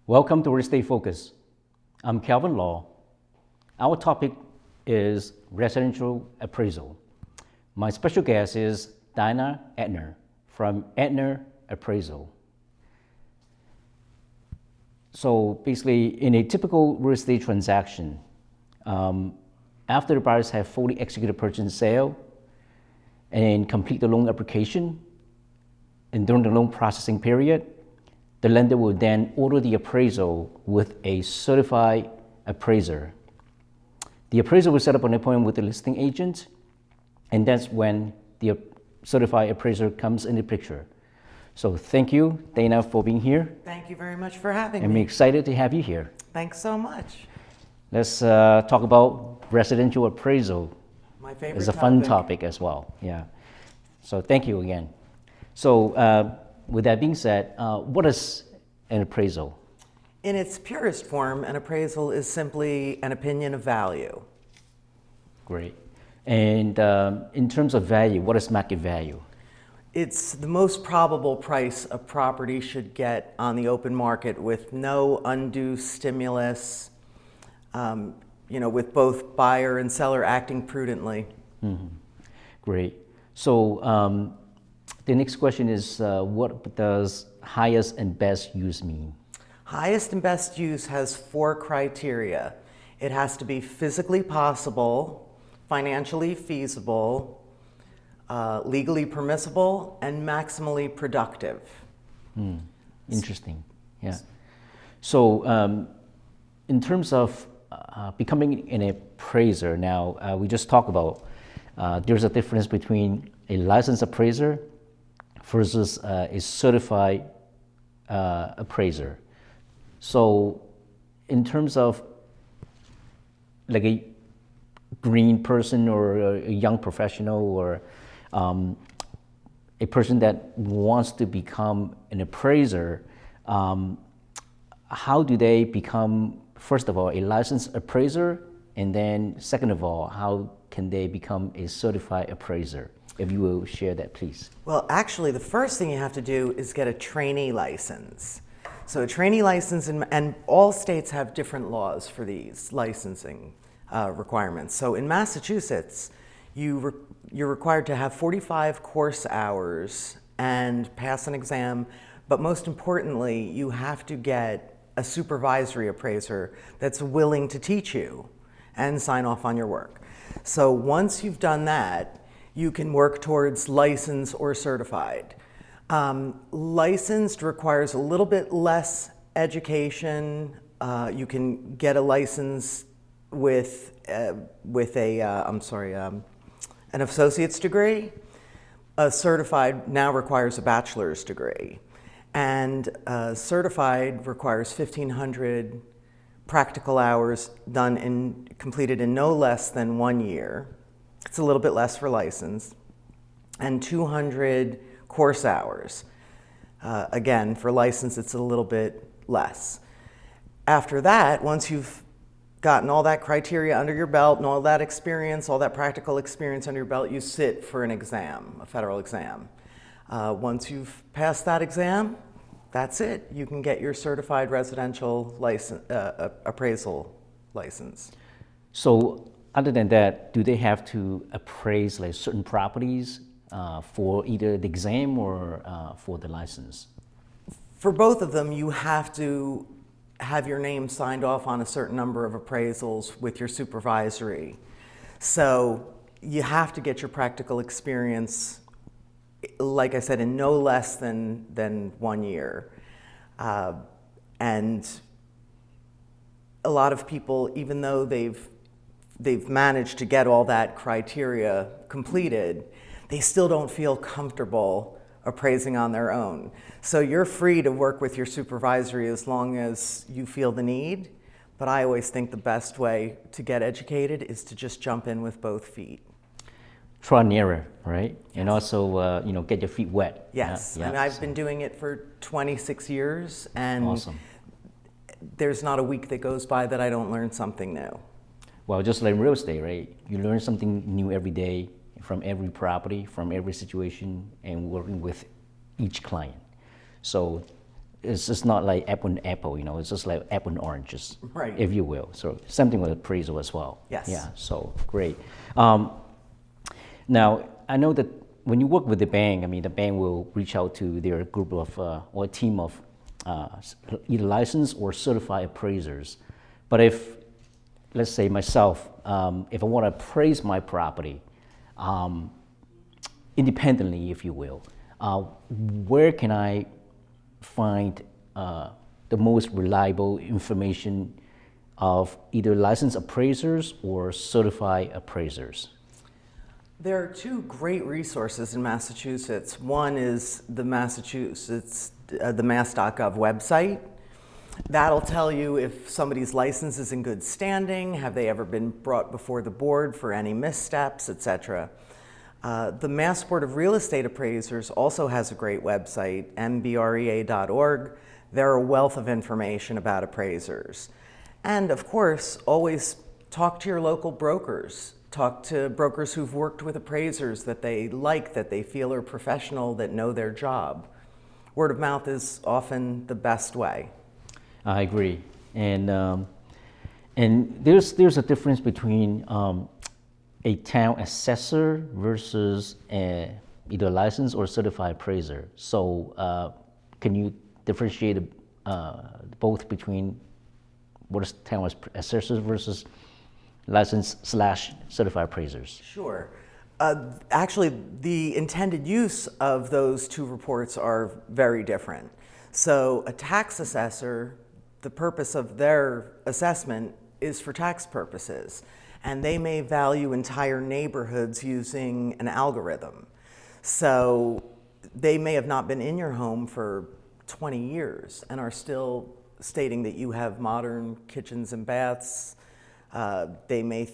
Welcome to Real Estate Focus. I'm Calvin Law. Our topic is residential appraisal. My special guest is Dinah Adler from Adler Appraisal. So basically, in a typical real estate transaction, after the buyers have fully executed purchase and sale and complete the loan application, and during the loan processing period, the lender will then order the appraisal with a certified appraiser. The appraiser will set up an appointment with the listing agent, and that's when the certified appraiser comes in the picture. So thank you, Dana, for being here. Thank you very much for having I'm me. excited to have you here. Thanks so much. Let's talk about residential appraisal. My favorite It's a fun topic as well, yeah. So thank you again. So with that being said, what is an appraisal? In its purest form, an appraisal is simply an opinion of value. Great. And in terms of value, what is market value? It's the most probable price a property should get on the open market with no undue stimulus, with both buyer and seller acting prudently. Mm-hmm. Great. So the next question is, what does highest and best use mean? Highest and best use has 4 criteria. It has to be physically possible, financially feasible, legally permissible, and maximally productive. Interesting, yeah. So in terms of becoming an appraiser, now we just talked about there's a difference between a licensed appraiser versus a certified appraiser. So in terms of like a green person or a young professional or a person that wants to become an appraiser, how do they become, first of all, a licensed appraiser, and then second of all, how can they become a certified appraiser? If you will share that, please. Well, actually, the first thing you have to do is get a trainee license. So a trainee license, and all states have different laws for these licensing requirements. So in Massachusetts, you're required to have 45 course hours and pass an exam, but most importantly, you have to get a supervisory appraiser that's willing to teach you and sign off on your work. So once you've done that, you can work towards licensed or certified. Licensed requires a little bit less education. You can get a license with an associate's degree. A certified now requires a bachelor's degree. And certified requires 1,500 practical hours completed in no less than 1 year. It's a little bit less for licensed, and 200 course hours. Again, for license, it's a little bit less. After that, once you've gotten all that criteria under your belt and all that experience, all that practical experience under your belt, you sit for an exam, a federal exam. Once you've passed that exam, that's it. You can get your certified residential appraisal license. So other than that, do they have to appraise like certain properties for either the exam or for the license? For both of them, you have to have your name signed off on a certain number of appraisals with your supervisory. So you have to get your practical experience, like I said, in no less than 1 year. And a lot of people, even though they've managed to get all that criteria completed, they still don't feel comfortable appraising on their own. So you're free to work with your supervisory as long as you feel the need, but I always think the best way to get educated is to just jump in with both feet. Trial and error, right? Yes. And also, get your feet wet. Yes, Yeah, and I've been doing it for 26 years, and awesome. There's not a week that goes by that I don't learn something new. Well, just like real estate, right? You learn something new every day from every property, from every situation, and working with each client. So it's just not like apple and apple, you know, it's just like apple and oranges, Right. if you will. So something with appraisal as well. Yes. Yeah, so great. Now, I know that when you work with the bank, I mean, the bank will reach out to their group of, or team of either licensed or certified appraisers. But if, let's say myself, if I want to appraise my property, independently, if you will, where can I find the most reliable information of either licensed appraisers or certified appraisers? There are two great resources in Massachusetts. One is the Massachusetts, the mass.gov website. That'll tell you if somebody's license is in good standing, have they ever been brought before the board for any missteps, etc. The Mass Board of Real Estate Appraisers also has a great website, mbrea.org. They're a wealth of information about appraisers. And of course, always talk to your local brokers. Talk to brokers who've worked with appraisers that they like, that they feel are professional, that know their job. Word of mouth is often the best way. I agree, and there's a difference between a town assessor versus either licensed or certified appraiser. So can you differentiate both between what is town assessors versus licensed/certified appraisers? Sure. Actually, the intended use of those two reports are very different. So a tax assessor, the purpose of their assessment is for tax purposes, and they may value entire neighborhoods using an algorithm. So they may have not been in your home for 20 years and are still stating that you have modern kitchens and baths. They may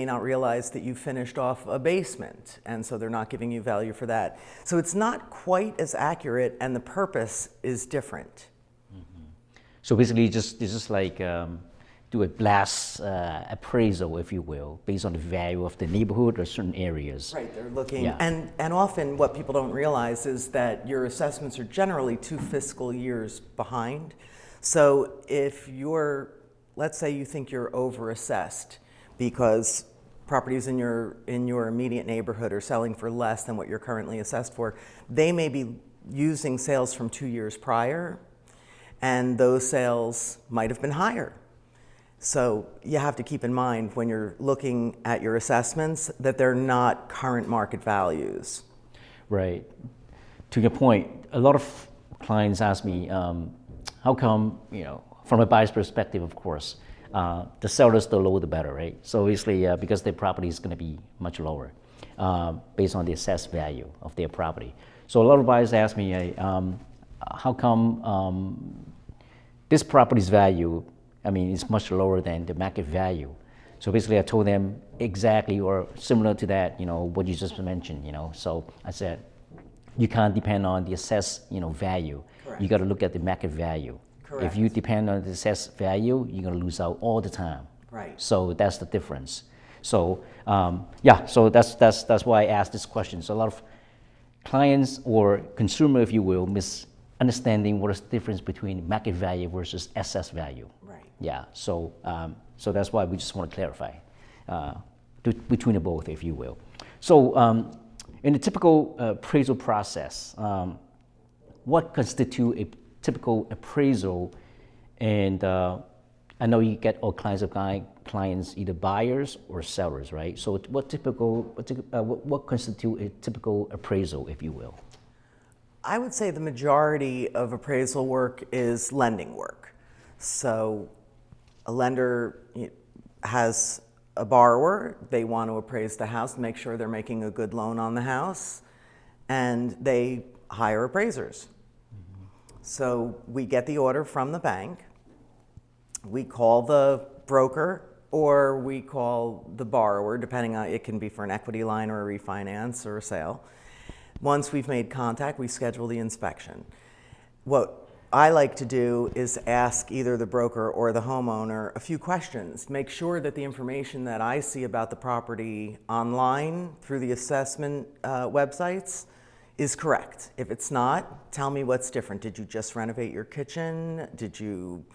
not realize that you finished off a basement, and so they're not giving you value for that. So it's not quite as accurate, and the purpose is different. So basically, it's just like do a blast appraisal, if you will, based on the value of the neighborhood or certain areas. Right, they're looking, Yeah. and often what people don't realize is that your assessments are generally 2 fiscal years behind. So if let's say you think you're overassessed because properties in your immediate neighborhood are selling for less than what you're currently assessed for, they may be using sales from 2 years prior, and those sales might have been higher. So you have to keep in mind when you're looking at your assessments that they're not current market values. Right. To your point, a lot of clients ask me, how come, you know, from a buyer's perspective, of course, the sellers, the lower the better, right? So obviously, because their property is going to be much lower based on the assessed value of their property. So a lot of buyers ask me, how come this property's value, I mean, it's much lower than the market value? So basically, I told them exactly or similar to that, you know, what you just mentioned, you know. So I said, you can't depend on the assessed, you know, value. Correct. You got to look at the market value. Correct. If you depend on the assessed value, you're going to lose out all the time. Right. So that's the difference. So yeah, so that's why I asked this question. So a lot of clients or consumer, if you will, misunderstanding what is the difference between market value versus assessed value. Right. Yeah. So so that's why we just want to clarify between the both, if you will. So in the typical appraisal process, what constitutes a typical appraisal? And I know you get all kinds of clients, either buyers or sellers, right? So what constitutes a typical appraisal, if you will? I would say the majority of appraisal work is lending work. So a lender has a borrower, they want to appraise the house, make sure they're making a good loan on the house, and they hire appraisers. Mm-hmm. So we get the order from the bank, we call the broker, or we call the borrower, depending on, it can be for an equity line or a refinance or a sale. Once we've made contact, we schedule the inspection. What I like to do is ask either the broker or the homeowner a few questions. Make sure that the information that I see about the property online through the assessment websites is correct. If it's not, tell me what's different. Did you just renovate your kitchen? Did you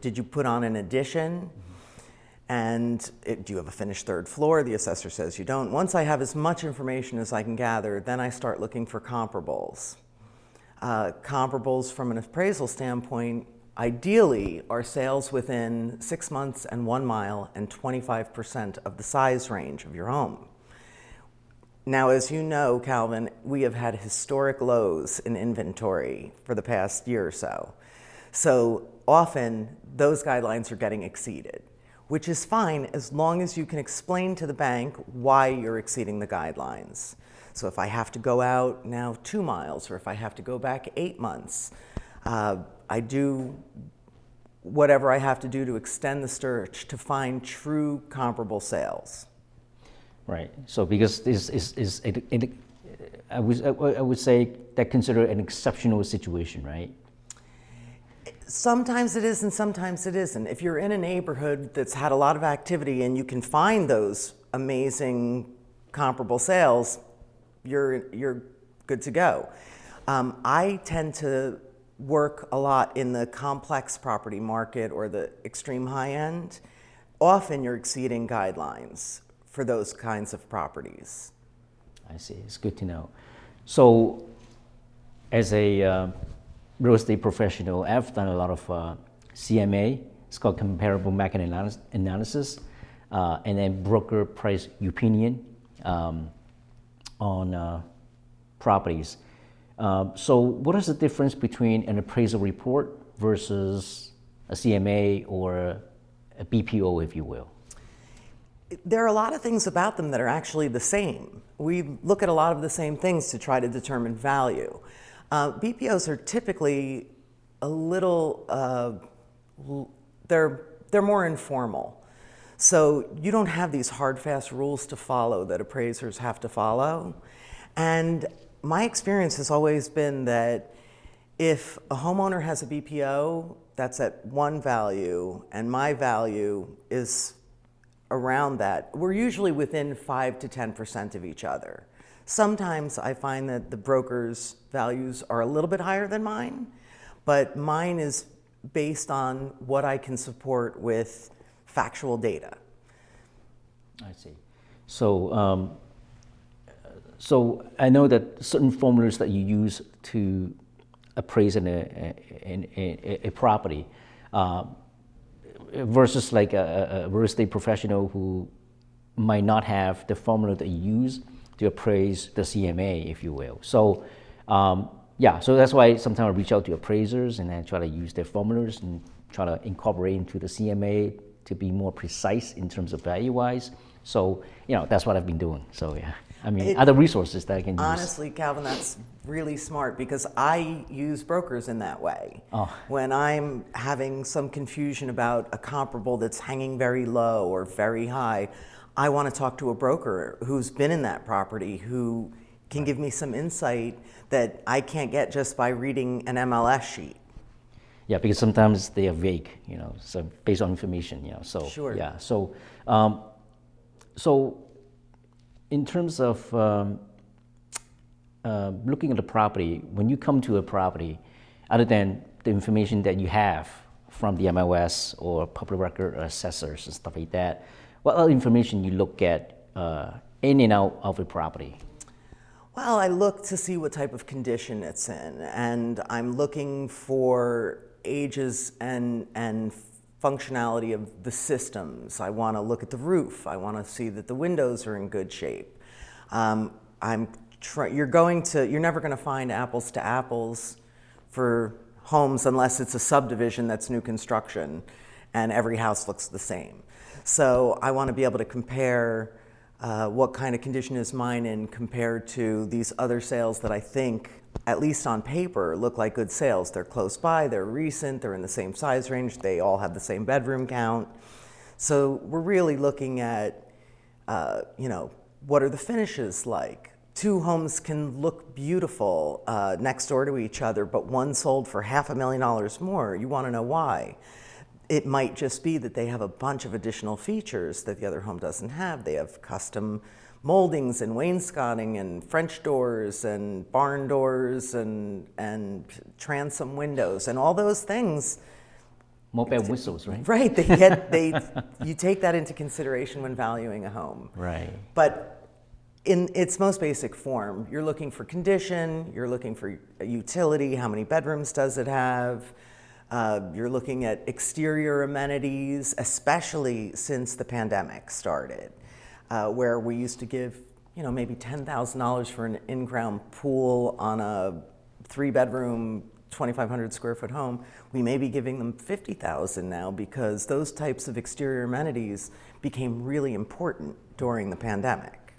did you put on an addition? And do you have a finished third floor? The assessor says you don't. Once I have as much information as I can gather, then I start looking for comparables. Comparables from an appraisal standpoint, ideally, are sales within 6 months and 1 mile and 25% of the size range of your home. Now, as you know, Calvin, we have had historic lows in inventory for the past year or so. So often, those guidelines are getting exceeded, which is fine as long as you can explain to the bank why you're exceeding the guidelines. So if I have to go out now 2 miles, or if I have to go back 8 months, I do whatever I have to do to extend the search to find true comparable sales. Right. So because this is I would say that consider an exceptional situation, right? Sometimes it is and sometimes it isn't. If you're in a neighborhood that's had a lot of activity and you can find those amazing comparable sales, you're good to go. I tend to work a lot in the complex property market or the extreme high end. Often you're exceeding guidelines for those kinds of properties. I see. It's good to know. So, as a real estate professional, I've done a lot of CMA. It's called comparable market analysis, and then broker price opinion on properties. So, what is the difference between an appraisal report versus a CMA or a BPO, if you will? There are a lot of things about them that are actually the same. We look at a lot of the same things to try to determine value. BPOs are typically a little, they're more informal. So you don't have these hard, fast rules to follow that appraisers have to follow. And my experience has always been that if a homeowner has a BPO, that's at one value, and my value is around that, we're usually within 5 to 10% of each other. Sometimes I find that the broker's values are a little bit higher than mine, but mine is based on what I can support with factual data. I see. So, so I know that certain formulas that you use to appraise a property, versus like a real estate professional who might not have the formula that you use to appraise the CMA, if you will. So, yeah, so that's why sometimes I reach out to appraisers and then try to use their formulas and try to incorporate into the CMA to be more precise in terms of value-wise. So, that's what I've been doing. So, yeah. I mean, other resources that I can use. Honestly, Calvin, that's really smart because I use brokers in that way. Oh. When I'm having some confusion about a comparable that's hanging very low or very high, I want to talk to a broker who's been in that property, who can give me some insight that I can't get just by reading an MLS sheet. Yeah, because sometimes they are vague, so based on information, so Sure. Yeah, so so in terms of looking at the property, when you come to a property, other than the information that you have from the MLS or public record or assessors and stuff like that, what other information you look at in and out of a property? Well, I look to see what type of condition it's in, and I'm looking for ages and functionality of the systems. I want to look at the roof. I want to see that the windows are in good shape. You're never going to find apples to apples for homes unless it's a subdivision that's new construction and every house looks the same. So I want to be able to compare what kind of condition is mine in compared to these other sales that I think, at least on paper, look like good sales. They're close by, they're recent, they're in the same size range, they all have the same bedroom count. So we're really looking at, what are the finishes like? Two homes can look beautiful next door to each other, but one sold for $500,000 more. You want to know why? It might just be that they have a bunch of additional features that the other home doesn't have. They have custom moldings and wainscoting and French doors and barn doors and transom windows and all those things. More bell whistles, right? Right, you take that into consideration when valuing a home. Right. But in its most basic form, you're looking for condition, you're looking for utility, how many bedrooms does it have, you're looking at exterior amenities, especially since the pandemic started, where we used to give, maybe $10,000 for an in-ground pool on a 3-bedroom, 2,500 square foot home. We may be giving them $50,000 now because those types of exterior amenities became really important during the pandemic.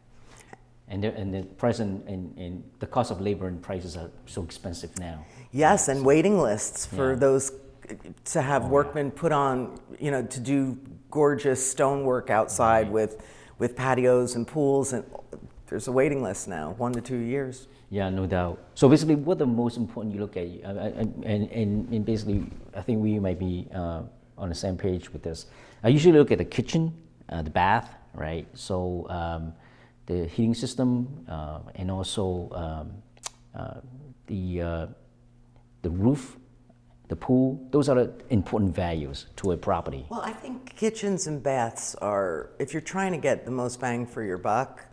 And the price and the cost of labor and prices are so expensive now. Yes, and waiting lists for those to have workmen put on, to do gorgeous stonework outside with patios and pools, and there's a waiting list now, 1 to 2 years. Yeah, no doubt. So basically, what the most important you look at, and basically, I think we might be on the same page with this. I usually look at the kitchen, the bath, right? So the heating system, and also the roof, the pool. Those are the important values to a property. Well, I think kitchens and baths are, if you're trying to get the most bang for your buck,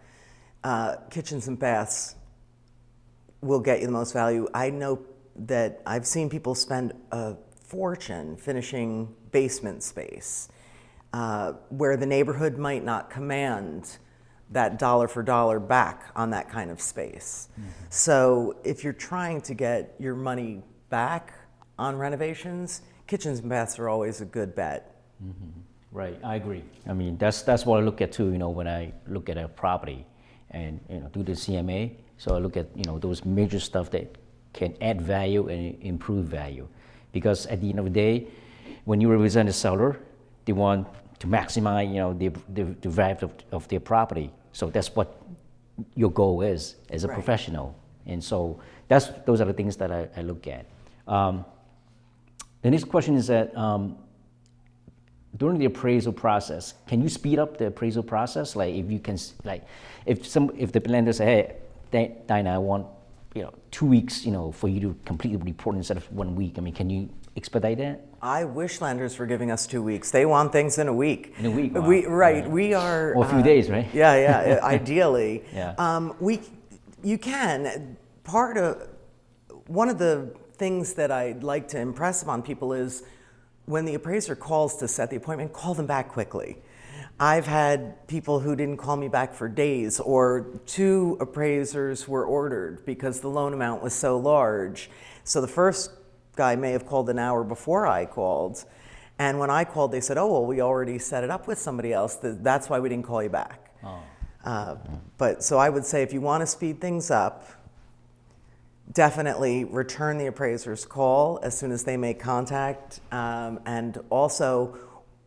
kitchens and baths will get you the most value. I know that I've seen people spend a fortune finishing basement space, where the neighborhood might not command that dollar for dollar back on that kind of space. Mm-hmm. So if you're trying to get your money back on renovations, kitchens and baths are always a good bet. Mm-hmm. Right, I agree. I mean, that's what I look at too, when I look at a property and, do the CMA. So I look at, those major stuff that can add value and improve value. Because at the end of the day, when you represent a seller, they want to maximize, the value of their property. So that's what your goal is as a professional. And so those are the things that I look at. The next question is that during the appraisal process, can you speed up the appraisal process? Like if you can, if the lender say, hey, Dinah, I want 2 weeks, for you to complete the report instead of 1 week. I mean, can you expedite that? I wish lenders were giving us 2 weeks. They want things in a week. In a week, wow. We are. Or a few days, right? Yeah, ideally. Yeah. You can. One of the things that I'd like to impress upon people is when the appraiser calls to set the appointment, call them back quickly. I've had people who didn't call me back for days, or 2 appraisers were ordered because the loan amount was so large. So the first guy may have called an hour before I called, and when I called, they said, oh, well, we already set it up with somebody else. That's why we didn't call you back. But so I would say if you want to speed things up, definitely return the appraiser's call as soon as they make contact, and also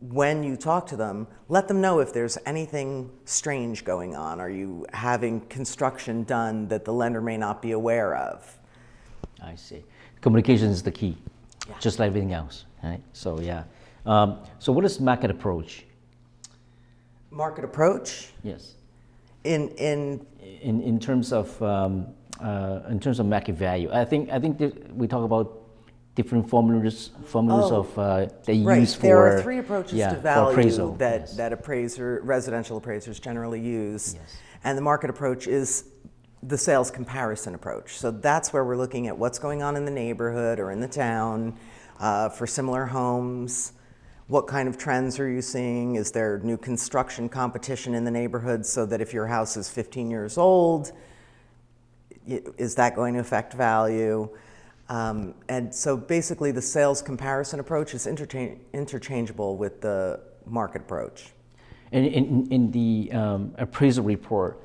when you talk to them, let them know if there's anything strange going on. Are you having construction done that the lender may not be aware of? I see. Communication is the key, just like everything else, right? So yeah. So what is market approach? Market approach? Yes. In terms of market value, I think we talk about different formulas of they use for. There are 3 approaches to value appraisal. that residential appraisers generally use, and the market approach is the sales comparison approach. So that's where we're looking at what's going on in the neighborhood or in the town for similar homes. What kind of trends are you seeing? Is there new construction competition in the neighborhood so that if your house is 15 years old, is that going to affect value? And so basically the sales comparison approach is interchangeable with the market approach. And in the appraisal report,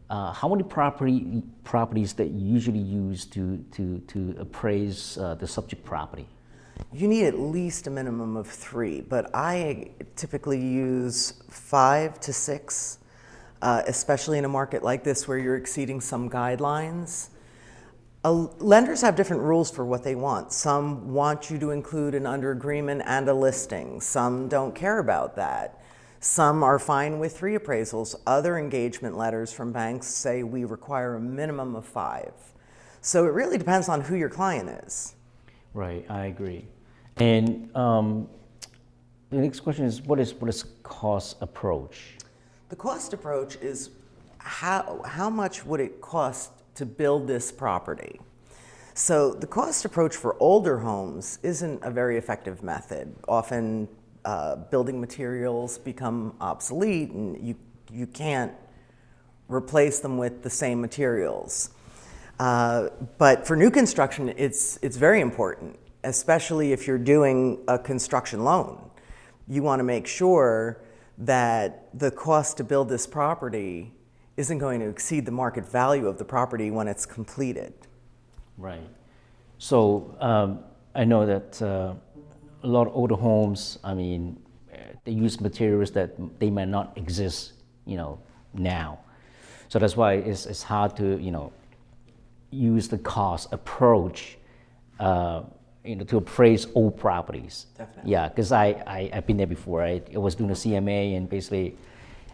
how many properties that you usually use to appraise the subject property? You need at least a minimum of 3, but I typically use 5 to 6, especially in a market like this where you're exceeding some guidelines. Lenders have different rules for what they want. Some want you to include an under agreement and a listing. Some don't care about that. Some are fine with 3 appraisals. Other engagement letters from banks say we require a minimum of 5. So it really depends on who your client is. Right, I agree. And the next question is, what is cost approach? The cost approach is how much would it cost to build this property? So the cost approach for older homes isn't a very effective method. Often building materials become obsolete and you can't replace them with the same materials. But for new construction, it's very important, especially if you're doing a construction loan. You want to make sure that the cost to build this property isn't going to exceed the market value of the property when it's completed. Right. So I know that a lot of older homes, I mean, they use materials that they might not exist, now. So that's why it's hard to, use the cost approach, to appraise old properties. Definitely. Yeah, because I've been there before. I was doing a CMA, and basically,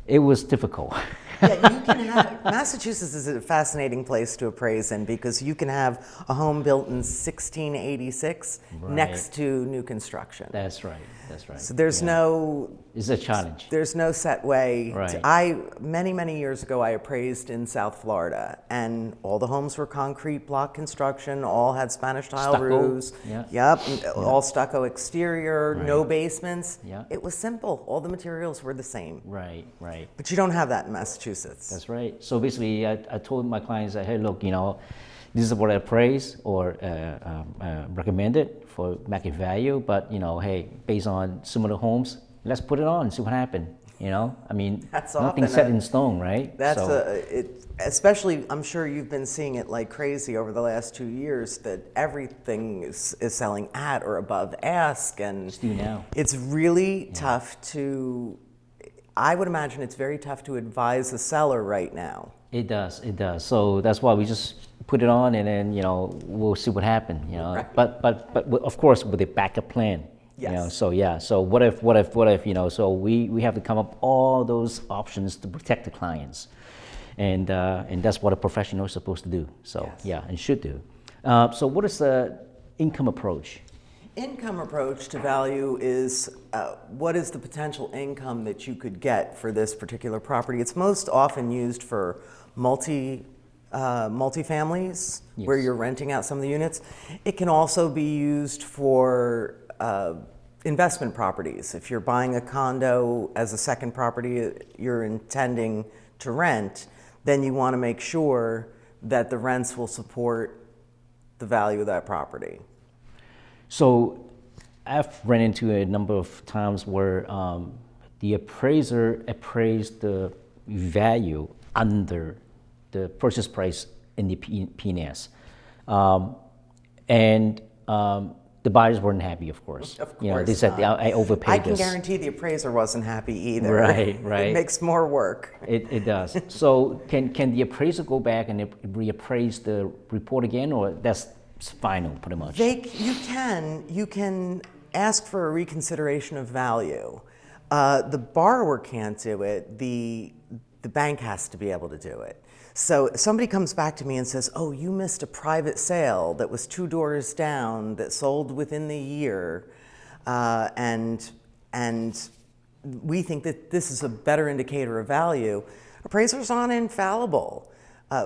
it was difficult. Yeah, you can have, Massachusetts is a fascinating place to appraise in because you can have a home built in 1686 Right. next to new construction. That's right. So there's It's a challenge. there's no set way. Right. Many years ago, I appraised in South Florida, and all the homes were concrete block construction, all had Spanish tile Stucco. roofs. Yeah. Yep, all stucco exterior, no basements. Yeah. It was simple. All the materials were the same. Right. But you don't have that in Massachusetts. That's right. So basically, I told my clients that, hey, look, this is what I appraise or recommended for market value, but hey, based on similar homes, let's put it on and see what happens. I mean, That's nothing's often set in stone, right? That's So, especially, I'm sure you've been seeing it like crazy over the last 2 years that everything is selling at or above ask, and do now. it's really tough to, I would imagine it's very tough to advise the seller right now. It does. So that's why we just put it on, and then we'll see what happens. Right. But of course with a backup plan. Yes. So what if? So we have to come up all those options to protect the clients, and that's what a professional is supposed to do. So Yes. and should do. So what is the income approach? Income approach to value is what is the potential income that you could get for this particular property. It's most often used for multifamilies where Yes. you're renting out some of the units. It can also be used for investment properties. If you're buying a condo as a second property you're intending to rent, then you want to make sure that the rents will support the value of that property. So I've run into a number of times where the appraiser appraised the value under the purchase price in the PNS. The buyers weren't happy, of course. Of course they said, not. I overpaid I can this. guarantee the appraiser wasn't happy either. Right. It makes more work. It does. So can the appraiser go back and reappraise the report again, or that's final, pretty much? You can ask for a reconsideration of value. The borrower can't do it. The bank has to be able to do it. So if somebody comes back to me and says, "Oh, you missed a private sale that was 2 doors down that sold within the year," and we think that this is a better indicator of value. Appraisers aren't infallible.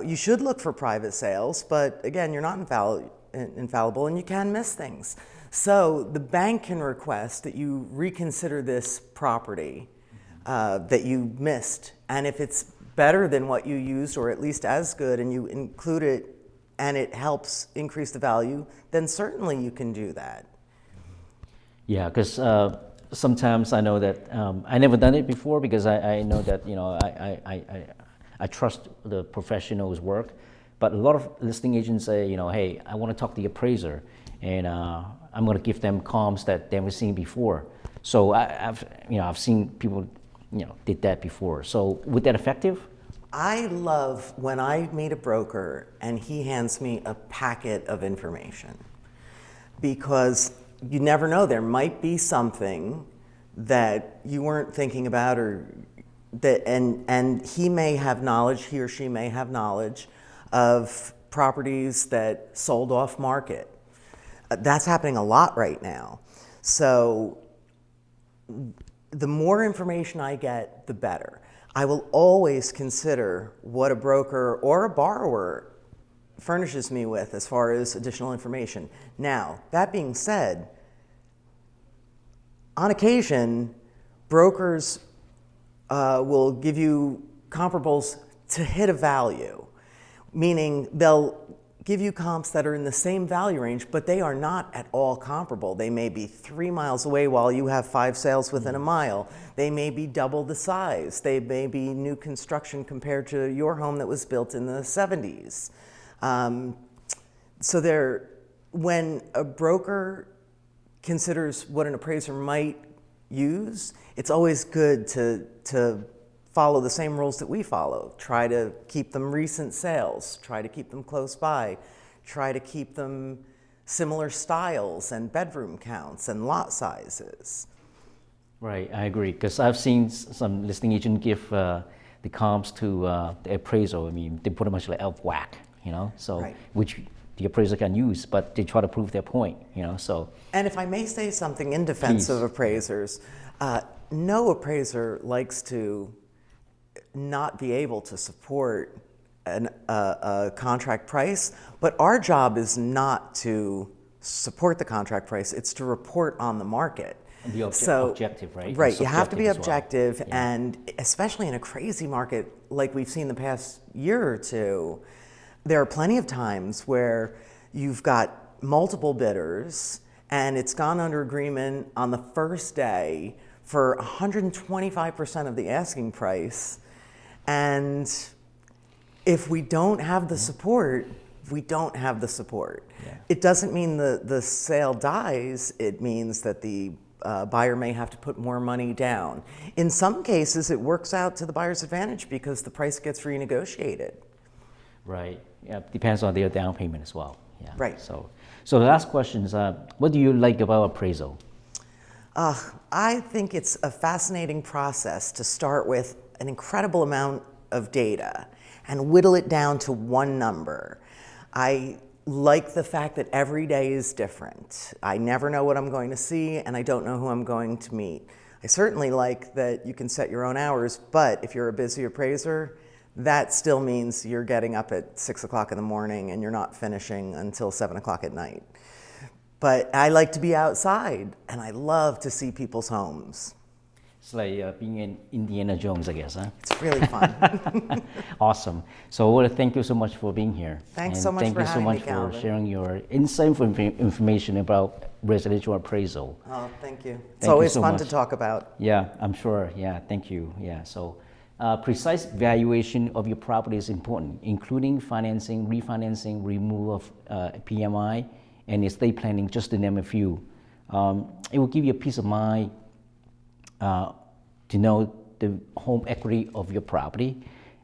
You should look for private sales, but again, you're not infallible, and you can miss things. So the bank can request that you reconsider this property that you missed, and if it's better than what you used, or at least as good, and you include it, and it helps increase the value, then certainly you can do that. Yeah, because sometimes I know that I never done it before because I know that I trust the professional's work, but a lot of listing agents say, hey, I want to talk to the appraiser, and I'm going to give them comps that they haven't seen before. So I've seen people did that before. So was that effective? I love when I meet a broker and he hands me a packet of information, because you never know, there might be something that you weren't thinking about, or that, and he may have knowledge, he or she may have knowledge of properties that sold off market. That's happening a lot right now. So the more information I get, the better. I will always consider what a broker or a borrower furnishes me with as far as additional information. Now, that being said, on occasion, brokers will give you comparables to hit a value, meaning they'll give you comps that are in the same value range, but they are not at all comparable. They may be 3 miles away while you have 5 sales within a mile. They may be double the size. They may be new construction compared to your home that was built in the 70s. When a broker considers what an appraiser might use, it's always good to follow the same rules that we follow. Try to keep them recent sales, try to keep them close by, try to keep them similar styles and bedroom counts and lot sizes. Right, I agree, because I've seen some listing agent give the comps to the appraisal. I mean, they pretty much like out of whack, so right. Which the appraiser can use, but they try to prove their point, so. And if I may say something in defense of appraisers, no appraiser likes to not be able to support a contract price, but our job is not to support the contract price, it's to report on the market. And be objective, right? Right, you have to be objective, well. Yeah. And especially in a crazy market like we've seen the past year or two, there are plenty of times where you've got multiple bidders and it's gone under agreement on the first day for 125% of the asking price. And if we don't have the support, we don't have the support. Yeah. It doesn't mean the sale dies. It means that the buyer may have to put more money down. In some cases, it works out to the buyer's advantage because the price gets renegotiated. Right. Yeah. Depends on their down payment as well. Yeah. Right. So the last question is, what do you like about appraisal? I think it's a fascinating process to start with an incredible amount of data and whittle it down to one number. I like the fact that every day is different. I never know what I'm going to see, and I don't know who I'm going to meet. I certainly like that you can set your own hours, but if you're a busy appraiser, that still means you're getting up at 6 o'clock in the morning and you're not finishing until 7 o'clock at night. But I like to be outside, and I love to see people's homes. It's like being in Indiana Jones, I guess, huh? It's really fun. Awesome. So I want to thank you so much for being here. Thanks so much for having me, Thank you so much for sharing your insightful information about residential appraisal. Oh, thank you. It's always fun to talk about. Yeah, I'm sure. Yeah, thank you. Yeah, so precise valuation of your property is important, including financing, refinancing, removal of PMI, and estate planning, just to name a few. It will give you a peace of mind to know the home equity of your property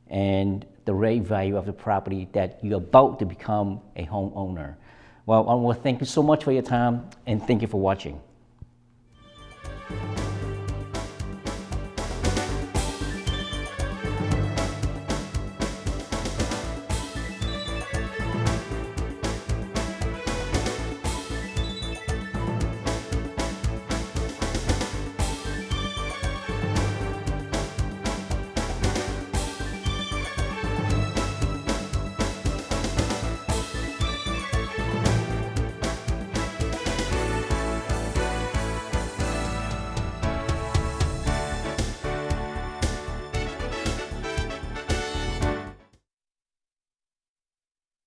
and the rate value of the property that you're about to become a homeowner. Well, I want to thank you so much for your time, and thank you for watching.